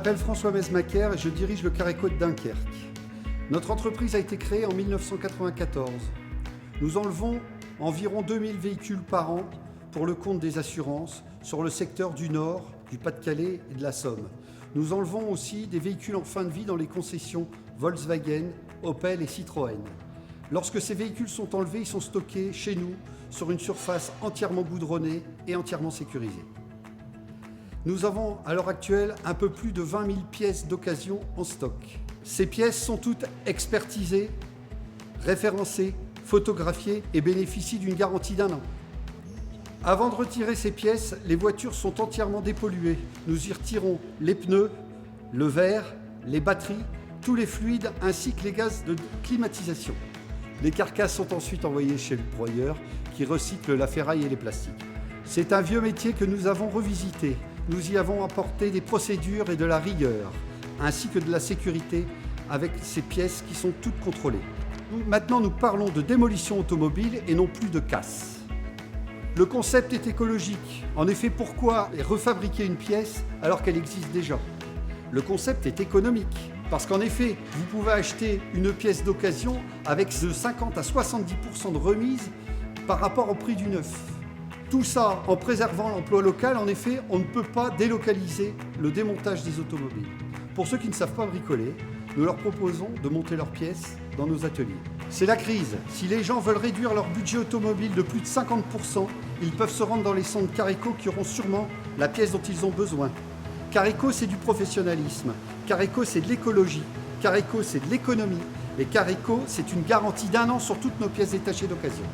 m'appelle François Mesmaquer et je dirige le Careco de Dunkerque. Notre entreprise a été créée en 1994. Nous enlevons environ 2000 véhicules par an pour le compte des assurances sur le secteur du Nord, du Pas-de-Calais et de la Somme. Nous enlevons aussi des véhicules en fin de vie dans les concessions Volkswagen, Opel et Citroën. Lorsque ces véhicules sont enlevés, ils sont stockés chez nous sur une surface entièrement goudronnée et entièrement sécurisée. Nous avons à l'heure actuelle un peu plus de 20 000 pièces d'occasion en stock. Ces pièces sont toutes expertisées, référencées, photographiées et bénéficient d'une garantie d'1 an. Avant de retirer ces pièces, les voitures sont entièrement dépolluées. Nous y retirons les pneus, le verre, les batteries, tous les fluides ainsi que les gaz de climatisation. Les carcasses sont ensuite envoyées chez le broyeur qui recycle la ferraille et les plastiques. C'est un vieux métier que nous avons revisité. Nous y avons apporté des procédures et de la rigueur, ainsi que de la sécurité avec ces pièces qui sont toutes contrôlées. Maintenant, nous parlons de démolition automobile et non plus de casse. Le concept est écologique. En effet, pourquoi refabriquer une pièce alors qu'elle existe déjà? Le concept est économique. Parce qu'en effet, vous pouvez acheter une pièce d'occasion avec de 50 à 70% de remise par rapport au prix du neuf. Tout ça en préservant l'emploi local. En effet, on ne peut pas délocaliser le démontage des automobiles. Pour ceux qui ne savent pas bricoler, nous leur proposons de monter leurs pièces dans nos ateliers. C'est la crise. Si les gens veulent réduire leur budget automobile de plus de 50%, ils peuvent se rendre dans les centres Careco qui auront sûrement la pièce dont ils ont besoin. Careco, c'est du professionnalisme. Careco, c'est de l'écologie. Careco, c'est de l'économie. Et Careco, c'est une garantie d'1 an sur toutes nos pièces détachées d'occasion.